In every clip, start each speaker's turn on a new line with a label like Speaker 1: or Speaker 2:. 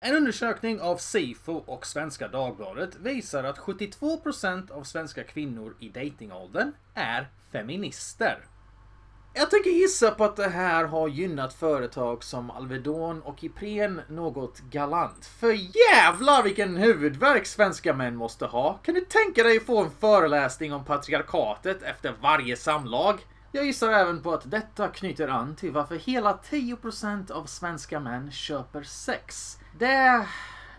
Speaker 1: En undersökning av SIFO och Svenska Dagbladet visar att 72% av svenska kvinnor i datingåldern är feminister. Jag tänker gissa på att det här har gynnat företag som Alvedon och Ipren något galant. För jävlar vilken huvudvärk svenska män måste ha. Kan du tänka dig få en föreläsning om patriarkatet efter varje samlag? Jag gissar även på att detta knyter an till varför hela 10% av svenska män köper sex. Det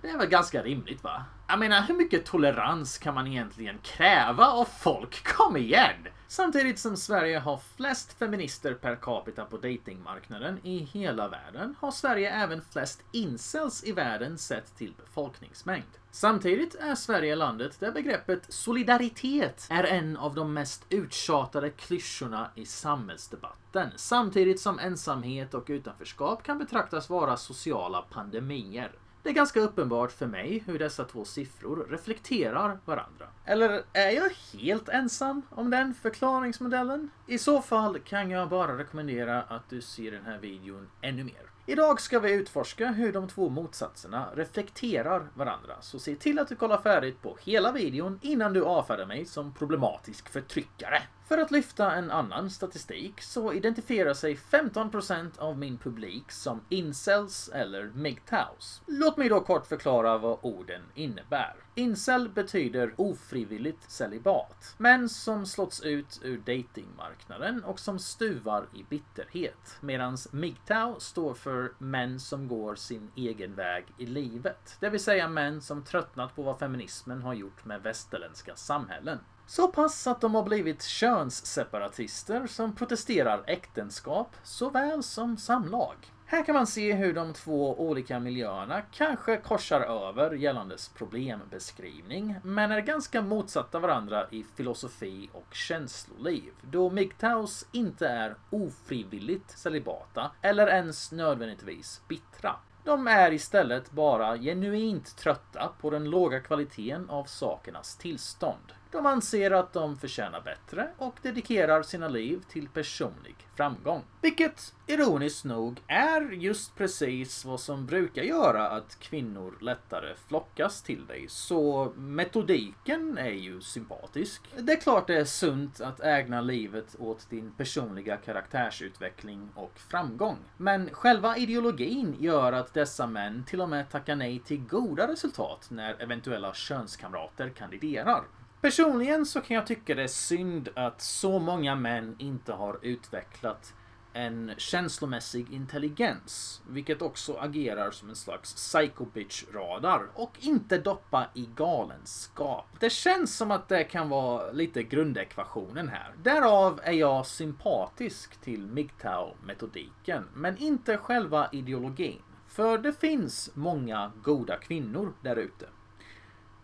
Speaker 1: är väl ganska rimligt, va? Jag menar, hur mycket tolerans kan man egentligen kräva av folk? Kom igen! Samtidigt som Sverige har flest feminister per capita på datingmarknaden i hela världen har Sverige även flest incels i världen sett till befolkningsmängd. Samtidigt är Sverige landet där begreppet solidaritet är en av de mest uttjatade klyschorna i samhällsdebatten, samtidigt som ensamhet och utanförskap kan betraktas vara sociala pandemier. Det är ganska uppenbart för mig hur dessa två siffror reflekterar varandra. Eller är jag helt ensam om den förklaringsmodellen? I så fall kan jag bara rekommendera att du ser den här videon ännu mer. Idag ska vi utforska hur de två motsatserna reflekterar varandra, så se till att du kollar färdigt på hela videon innan du avfärdar mig som problematisk förtryckare. För att lyfta en annan statistik så identifierar sig 15% av min publik som incels eller MGTOWs. Låt mig då kort förklara vad orden innebär. Incel betyder ofrivilligt celibat, män som slåtts ut ur datingmarknaden och som stuvar i bitterhet, medan MGTOW står för män som går sin egen väg i livet, det vill säga män som tröttnat på vad feminismen har gjort med västerländska samhällen. Så pass att de har blivit könsseparatister som protesterar äktenskap såväl som samlag. Här kan man se hur de två olika miljöerna kanske korsar över gällandes problembeskrivning, men är ganska motsatta varandra i filosofi och känsloliv, då MGTOWs inte är ofrivilligt celibata eller ens nödvändigtvis bittra. De är istället bara genuint trötta på den låga kvaliteten av sakernas tillstånd. De anser att de förtjänar bättre och dedikerar sina liv till personlig framgång. Vilket, ironiskt nog, är just precis vad som brukar göra att kvinnor lättare flockas till dig. Så metodiken är ju sympatisk. Det är klart det är sunt att ägna livet åt din personliga karaktärsutveckling och framgång. Men själva ideologin gör att dessa män till och med tackar nej till goda resultat när eventuella könskamrater kandiderar. Personligen så kan jag tycka det är synd att så många män inte har utvecklat en känslomässig intelligens, vilket också agerar som en slags psycho-bitch-radar och inte doppa i galenskap. Det känns som att det kan vara lite grundekvationen här. Därav är jag sympatisk till MGTOW-metodiken, men inte själva ideologin. För det finns många goda kvinnor där ute.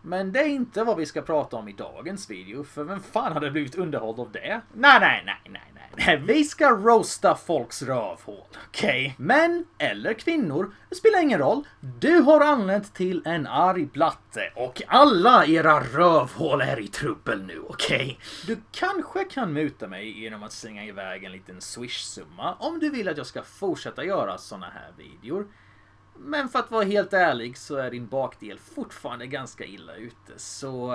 Speaker 1: Men det är inte vad vi ska prata om i dagens video, för vem fan hade blivit underhålld av det? Nej. Vi ska roasta folks rövhål, okej? Män eller kvinnor, det spelar ingen roll. Du har anlänt till en arg blatte och alla era rövhål är i trubbel nu, okej? Du kanske kan muta mig genom att slänga iväg en liten swish-summa om du vill att jag ska fortsätta göra såna här videor. Men för att vara helt ärlig så är din bakdel fortfarande ganska illa ute. Så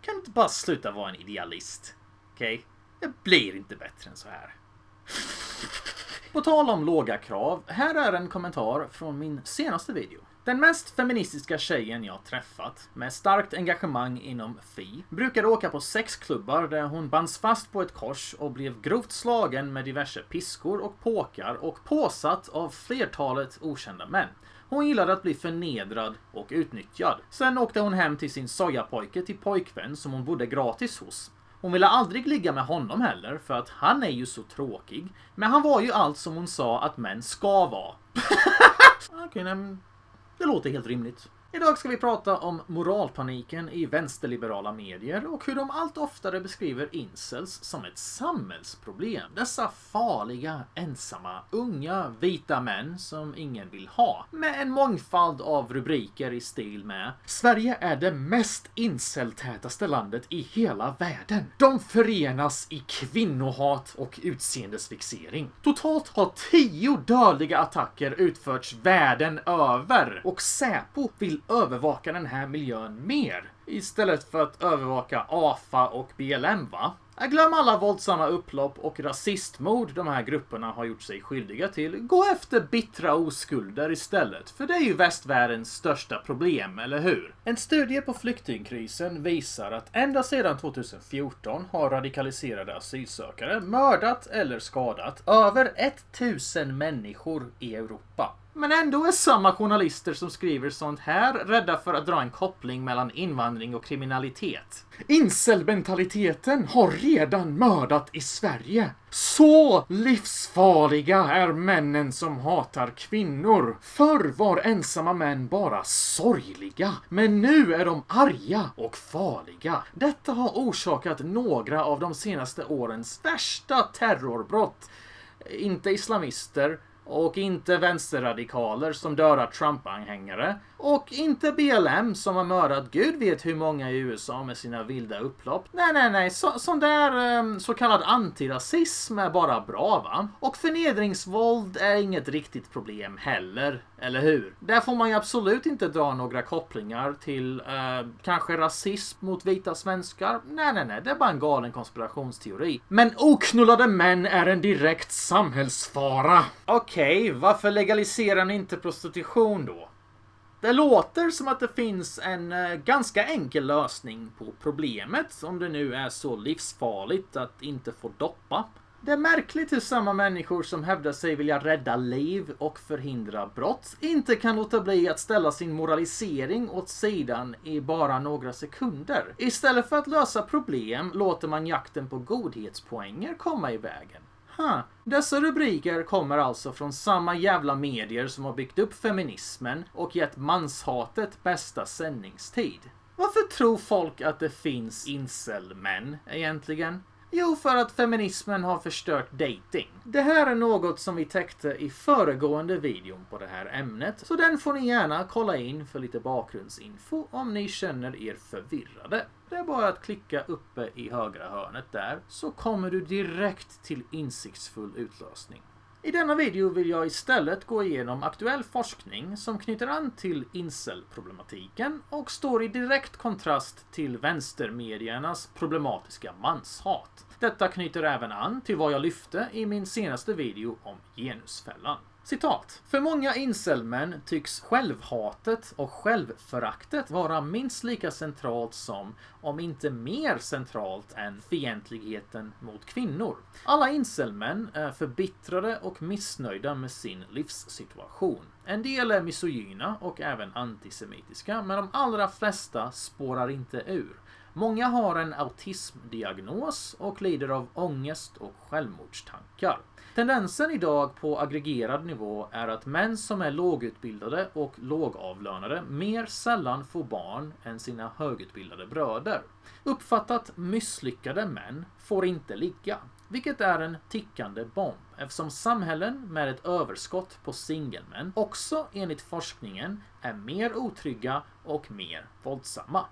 Speaker 1: kan du inte bara sluta vara en idealist? Okej? Det blir inte bättre än så här. På tal om låga krav, här är en kommentar från min senaste video. Den mest feministiska tjejen jag träffat, med starkt engagemang inom FI, brukade åka på sexklubbar där hon bands fast på ett kors och blev grovt slagen med diverse piskor och påkar och påsatt av flertalet okända män. Hon gillade att bli förnedrad och utnyttjad. Sen åkte hon hem till sin sojapojke till pojkvän som hon bodde gratis hos. Hon ville aldrig ligga med honom heller för att han är ju så tråkig, men han var ju allt som hon sa att män ska vara. Okej, nej, det låter helt rimligt. Idag ska vi prata om moralpaniken i vänsterliberala medier och hur de allt oftare beskriver incels som ett samhällsproblem. Dessa farliga, ensamma, unga, vita män som ingen vill ha. Med en mångfald av rubriker i stil med: Sverige är det mest inceltätaste landet i hela världen. De förenas i kvinnohat och utseendesfixering. Totalt har 10 dödliga attacker utförts världen över och Säpo vill övervaka den här miljön mer istället för att övervaka AFA och BLM, va? Glöm alla våldsamma upplopp och rasistmord de här grupperna har gjort sig skyldiga till. Gå efter bittra oskulder istället, för det är ju västvärldens största problem, eller hur? En studie på flyktingkrisen visar att ända sedan 2014 har radikaliserade asylsökare mördat eller skadat över 1000 människor i Europa. Men ändå är samma journalister som skriver sånt här rädda för att dra en koppling mellan invandring och kriminalitet. Incelmentaliteten har redan mördat i Sverige. Så livsfarliga är männen som hatar kvinnor. Förr var ensamma män bara sorgliga, men nu är de arga och farliga. Detta har orsakat några av de senaste årens värsta terrorbrott. Inte islamister och inte vänsterradikaler som dödar Trump-anhängare och inte BLM som har mördat gud vet hur många i USA med sina vilda upplopp. Nej. Sån där så kallad antirasism är bara bra, va? Och förnedringsvåld är inget riktigt problem heller, eller hur? Där får man ju absolut inte dra några kopplingar till kanske rasism mot vita svenskar. Nej, det är bara en galen konspirationsteori. Men oknullade män är en direkt samhällsfara. Okej, varför legaliserar ni inte prostitution då? Det låter som att det finns en ganska enkel lösning på problemet, om det nu är så livsfarligt att inte få doppa. Det är märkligt hur samma människor som hävdar sig vilja rädda liv och förhindra brott inte kan låta bli att ställa sin moralisering åt sidan i bara några sekunder. Istället för att lösa problem låter man jakten på godhetspoänger komma i vägen. Dessa rubriker kommer alltså från samma jävla medier som har byggt upp feminismen och gett manshatet bästa sändningstid. Varför tror folk att det finns incelmän egentligen? Jo, för att feminismen har förstört dating. Det här är något som vi täckte i föregående videon på det här ämnet, så den får ni gärna kolla in för lite bakgrundsinfo om ni känner er förvirrade. Det är bara att klicka uppe i högra hörnet där, så kommer du direkt till insiktsfull utlösning. I denna video vill jag istället gå igenom aktuell forskning som knyter an till incel-problematiken och står i direkt kontrast till vänstermediernas problematiska manshat. Detta knyter även an till vad jag lyfte i min senaste video om genusfällan. Citat. För många incelmän tycks självhatet och självföraktet vara minst lika centralt som, om inte mer centralt än, fientligheten mot kvinnor. Alla incelmän är förbittrade och missnöjda med sin livssituation. En del är misogyna och även antisemitiska, men de allra flesta spårar inte ur. Många har en autismdiagnos och lider av ångest och självmordstankar. Tendensen idag på aggregerad nivå är att män som är lågutbildade och lågavlönade mer sällan får barn än sina högutbildade bröder. Uppfattat misslyckade män får inte ligga, vilket är en tickande bomb eftersom samhällen med ett överskott på singelmän också enligt forskningen är mer otrygga och mer våldsamma.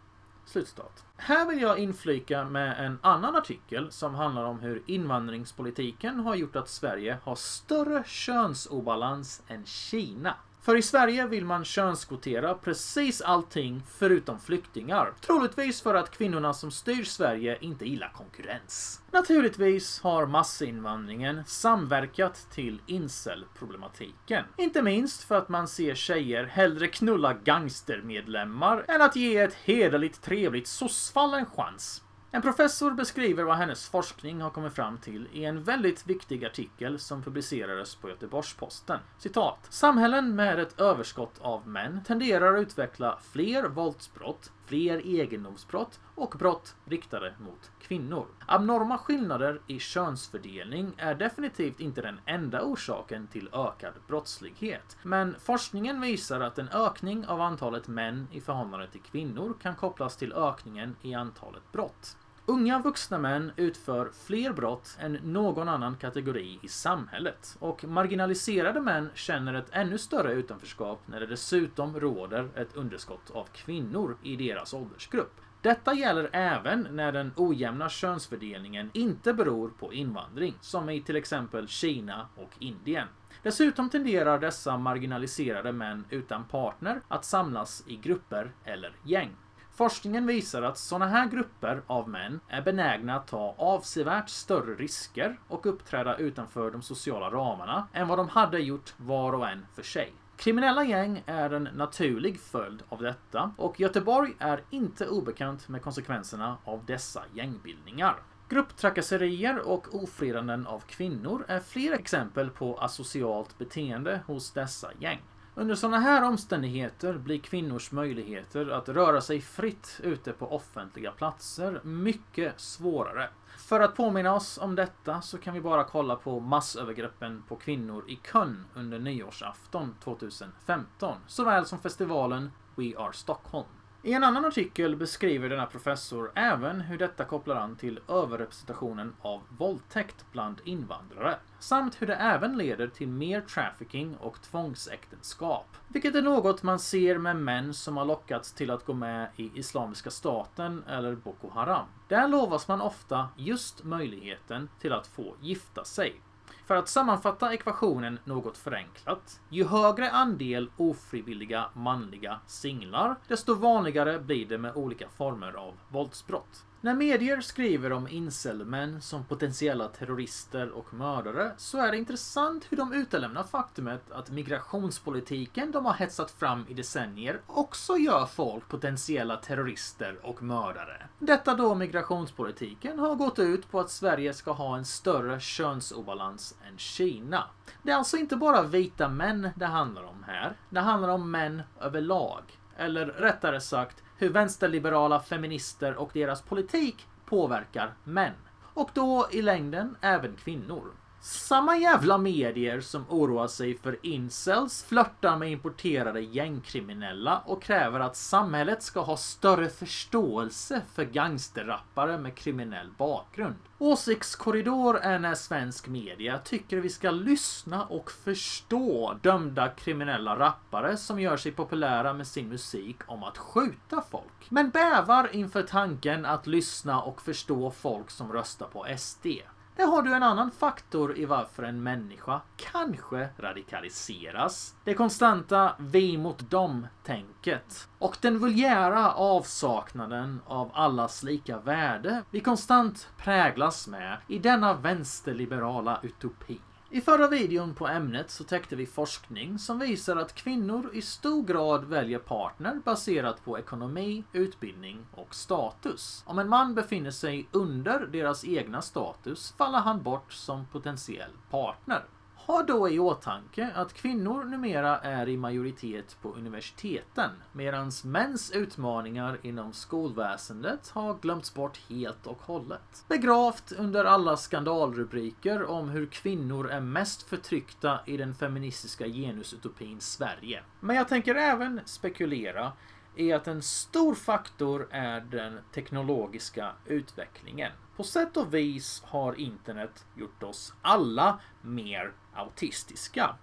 Speaker 1: Slutstat. Här vill jag inflika med en annan artikel som handlar om hur invandringspolitiken har gjort att Sverige har större könsobalans än Kina. För i Sverige vill man könskvotera precis allting förutom flyktingar. Troligtvis för att kvinnorna som styr Sverige inte gillar konkurrens. Naturligtvis har massinvandringen samverkat till incel-problematiken. Inte minst för att man ser tjejer hellre knulla gangstermedlemmar än att ge ett hederligt trevligt sossfall en chans. En professor beskriver vad hennes forskning har kommit fram till i en väldigt viktig artikel som publicerades på Göteborgs-Posten. Citat: samhällen med ett överskott av män tenderar att utveckla fler våldsbrott, fler egendomsbrott och brott riktade mot kvinnor. Abnorma skillnader i könsfördelning är definitivt inte den enda orsaken till ökad brottslighet. Men forskningen visar att en ökning av antalet män i förhållande till kvinnor kan kopplas till ökningen i antalet brott. Unga vuxna män utför fler brott än någon annan kategori i samhället, och marginaliserade män känner ett ännu större utanförskap när det dessutom råder ett underskott av kvinnor i deras åldersgrupp. Detta gäller även när den ojämna könsfördelningen inte beror på invandring, som i till exempel Kina och Indien. Dessutom tenderar dessa marginaliserade män utan partner att samlas i grupper eller gäng. Forskningen visar att sådana här grupper av män är benägna att ta avsevärt större risker och uppträda utanför de sociala ramarna än vad de hade gjort var och en för sig. Kriminella gäng är en naturlig följd av detta, och Göteborg är inte obekant med konsekvenserna av dessa gängbildningar. Grupptrakasserier och ofredanden av kvinnor är fler exempel på asocialt beteende hos dessa gäng. Under sådana här omständigheter blir kvinnors möjligheter att röra sig fritt ute på offentliga platser mycket svårare. För att påminna oss om detta så kan vi bara kolla på massövergreppen på kvinnor i Köln under nyårsafton 2015, såväl som festivalen We Are Stockholm. I en annan artikel beskriver denna professor även hur detta kopplar an till överrepresentationen av våldtäkt bland invandrare, samt hur det även leder till mer trafficking och tvångsäktenskap, vilket är något man ser med män som har lockats till att gå med i Islamiska staten eller Boko Haram. Där lovas man ofta just möjligheten till att få gifta sig. För att sammanfatta ekvationen något förenklat, ju högre andel ofrivilliga manliga singlar, desto vanligare blir det med olika former av våldsbrott. När medier skriver om incelmän som potentiella terrorister och mördare så är det intressant hur de utelämnar faktumet att migrationspolitiken de har hetsat fram i decennier också gör folk potentiella terrorister och mördare. Detta då migrationspolitiken har gått ut på att Sverige ska ha en större könsobalans än Kina. Det är alltså inte bara vita män det handlar om här, det handlar om män överlag. Eller rättare sagt, hur vänsterliberala feminister och deras politik påverkar män. Och då i längden även kvinnor. Samma jävla medier som oroar sig för incels flörtar med importerade gängkriminella och kräver att samhället ska ha större förståelse för gangsterrappare med kriminell bakgrund. Åsiktskorridor är när svensk media tycker vi ska lyssna och förstå dömda kriminella rappare som gör sig populära med sin musik om att skjuta folk. Men bävar inför tanken att lyssna och förstå folk som röstar på SD. Där har du en annan faktor i varför en människa kanske radikaliseras. Det konstanta vi mot dem-tänket. Och den vulgära avsaknaden av allas lika värde vi konstant präglas med i denna vänsterliberala utopi. I förra videon på ämnet så täckte vi forskning som visar att kvinnor i stor grad väljer partner baserat på ekonomi, utbildning och status. Om en man befinner sig under deras egna status faller han bort som potentiell partner. Ha då i åtanke att kvinnor numera är i majoritet på universiteten, medan mäns utmaningar inom skolväsendet har glömts bort helt och hållet. Begravt under alla skandalrubriker om hur kvinnor är mest förtryckta i den feministiska genusutopin Sverige. Men jag tänker även spekulera i att en stor faktor är den teknologiska utvecklingen. På sätt och vis har internet gjort oss alla mer autistiska.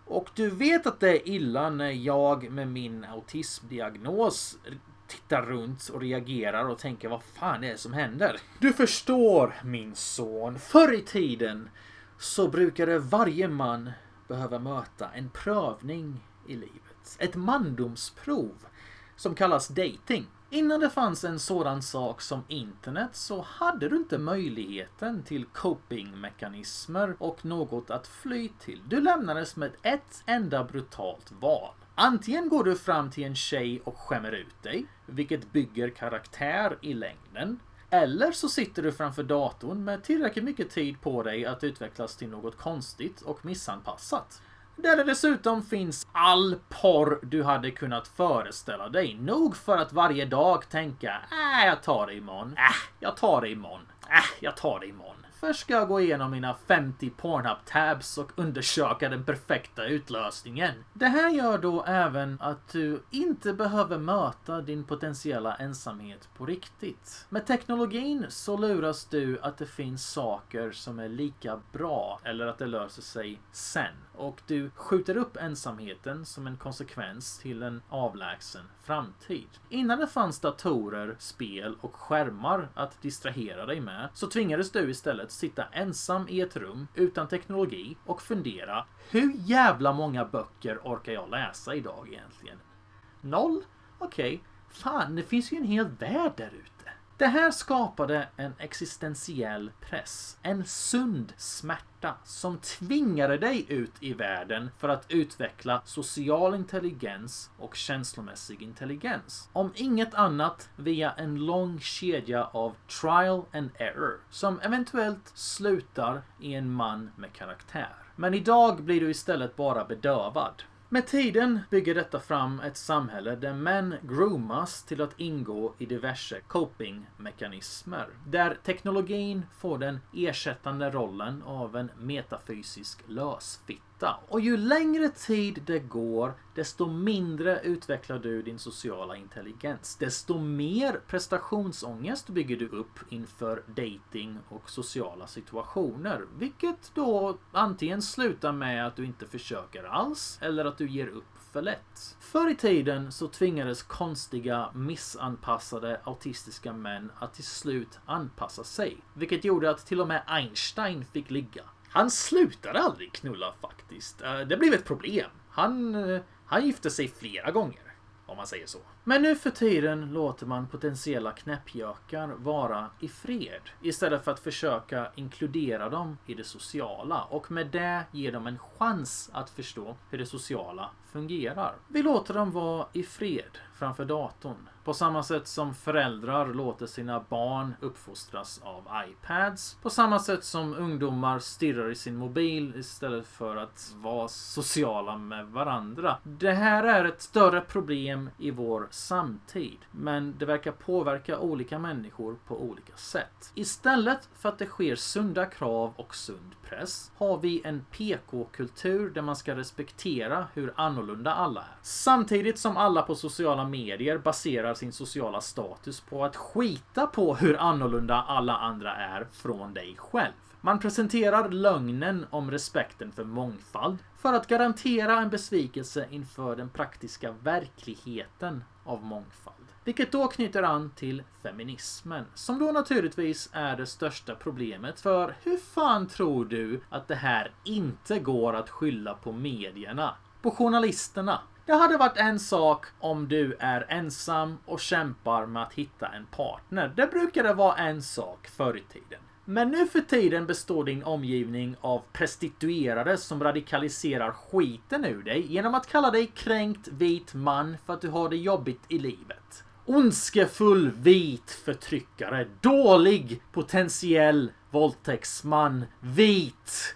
Speaker 1: Och du vet att det är illa när jag med min autismdiagnos tittar runt och reagerar och tänker vad fan är det som händer? Du förstår min son, förr i tiden så brukade varje man behöva möta en prövning i livet. Ett mandomsprov som kallas dating. Innan det fanns en sådan sak som internet så hade du inte möjligheten till copingmekanismer och något att fly till. Du lämnades med ett enda brutalt val. Antingen går du fram till en tjej och skämmer ut dig, vilket bygger karaktär i längden. Eller så sitter du framför datorn med tillräckligt mycket tid på dig att utvecklas till något konstigt och missanpassat. Där det dessutom finns all porr du hade kunnat föreställa dig. Nog för att varje dag tänka, jag tar det imorgon. Jag tar det imorgon. Jag tar det imorgon. Först ska jag gå igenom mina 50 Pornhub-tabs och undersöka den perfekta utlösningen. Det här gör då även att du inte behöver möta din potentiella ensamhet på riktigt. Med teknologin så luras du att det finns saker som är lika bra eller att det löser sig sen. Och du skjuter upp ensamheten som en konsekvens till en avlägsen framtid. Innan det fanns datorer, spel och skärmar att distrahera dig med så tvingades du istället sitta ensam i ett rum utan teknologi och fundera, hur jävla många böcker orkar jag läsa idag egentligen? 0? Okej. Fan, det finns ju en hel värld där ute. Det här skapade en existentiell press, en sund smärta som tvingade dig ut i världen för att utveckla social intelligens och känslomässig intelligens. Om inget annat via en lång kedja av trial and error som eventuellt slutar i en man med karaktär. Men idag blir du istället bara bedövad. Med tiden bygger detta fram ett samhälle där män groomas till att ingå i diverse coping-mekanismer. Där teknologin får den ersättande rollen av en metafysisk lösfitta. Och ju längre tid det går, desto mindre utvecklar du din sociala intelligens. Desto mer prestationsångest bygger du upp inför dating och sociala situationer. Vilket då antingen slutar med att du inte försöker alls eller att du ger upp för lätt. Förr i tiden så tvingades konstiga, missanpassade autistiska män att till slut anpassa sig. Vilket gjorde att till och med Einstein fick ligga. Han slutade aldrig knulla faktiskt. Det blev ett problem. Han gifte sig flera gånger, om man säger så. Men nu för tiden låter man potentiella knäppjökar vara i fred istället för att försöka inkludera dem i det sociala och med det ge dem en chans att förstå hur det sociala fungerar. Vi låter dem vara i fred framför datorn. På samma sätt som föräldrar låter sina barn uppfostras av iPads. På samma sätt som ungdomar stirrar i sin mobil istället för att vara sociala med varandra. Det här är ett större problem i vår samtid. Men det verkar påverka olika människor på olika sätt. Istället för att det sker sunda krav och sund press har vi en PK-kultur där man ska respektera hur annorlunda alla är. Samtidigt som alla på sociala medier baserar sin sociala status på att skita på hur annorlunda alla andra är från dig själv. Man presenterar lögnen om respekten för mångfald för att garantera en besvikelse inför den praktiska verkligheten av mångfald. Vilket då knyter an till feminismen, som då naturligtvis är det största problemet. För hur fan tror du att det här inte går att skylla på medierna? På journalisterna? Det hade varit en sak om du är ensam och kämpar med att hitta en partner. Det brukade vara en sak förr i tiden. Men nu för tiden består din omgivning av prostituerade som radikaliserar skiten ur dig genom att kalla dig kränkt vit man för att du har det jobbigt i livet. Ondskefull vit förtryckare, dålig potentiell våldtäktsman, vit.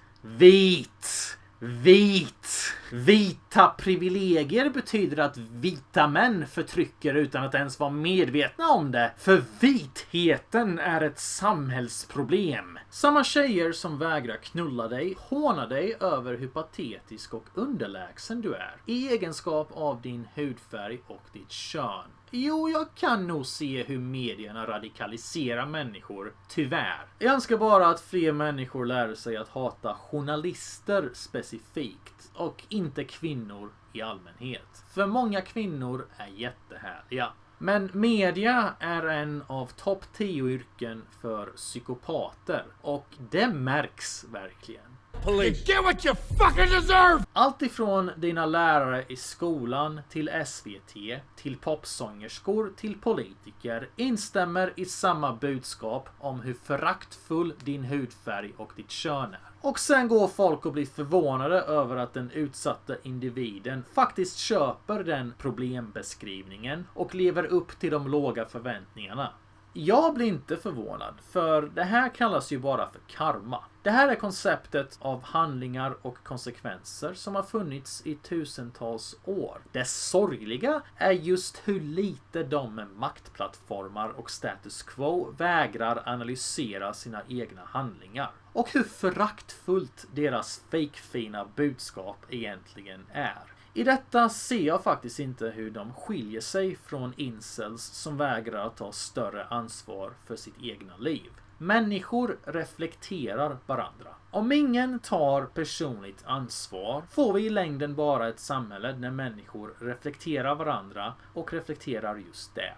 Speaker 1: Vita privilegier betyder att vita män förtrycker utan att ens vara medvetna om det. För vitheten är ett samhällsproblem. Samma tjejer som vägrar knulla dig hånar dig över hur patetisk och underlägsen du är i egenskap av din hudfärg och ditt kön. Jo, jag kan nog se hur medierna radikaliserar människor, tyvärr. Jag önskar bara att fler människor lär sig att hata journalister specifikt och inte kvinnor i allmänhet. För många kvinnor är jättehärliga. Men media är en av topp 10 yrken för psykopater och det märks verkligen.
Speaker 2: Police. You get what you fucking deserve!
Speaker 1: Allt ifrån dina lärare i skolan till SVT, till popsångerskor, till politiker instämmer i samma budskap om hur föraktfull din hudfärg och ditt kön är. Och sen går folk och blir förvånade över att den utsatta individen faktiskt köper den problembeskrivningen och lever upp till de låga förväntningarna. Jag blir inte förvånad, för det här kallas ju bara för karma. Det här är konceptet av handlingar och konsekvenser som har funnits i tusentals år. Det sorgliga är just hur lite de med maktplattformar och status quo vägrar analysera sina egna handlingar. Och hur föraktfullt deras fejkfina budskap egentligen är. I detta ser jag faktiskt inte hur de skiljer sig från incels som vägrar att ta större ansvar för sitt egna liv. Människor reflekterar varandra. Om ingen tar personligt ansvar får vi i längden bara ett samhälle där människor reflekterar varandra och reflekterar just det.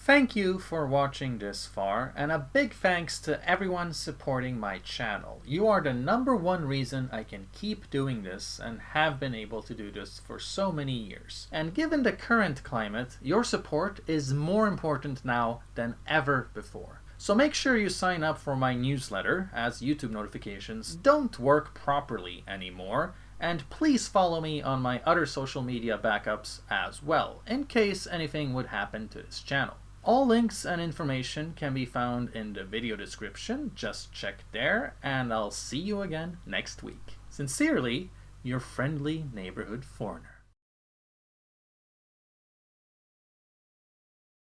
Speaker 1: Thank you for watching this far, and a big thanks to everyone supporting my channel. You are the #1 reason I can keep doing this and have been able to do this for so many years. And given the current climate, your support is more important now than ever before. So make sure you sign up for my newsletter, as YouTube notifications don't work properly anymore. And please follow me on my other social media backups as well, in case anything would happen to this channel. All links and information can be found in the video description, just check there, and I'll see you again next week. Sincerely, your friendly neighborhood foreigner.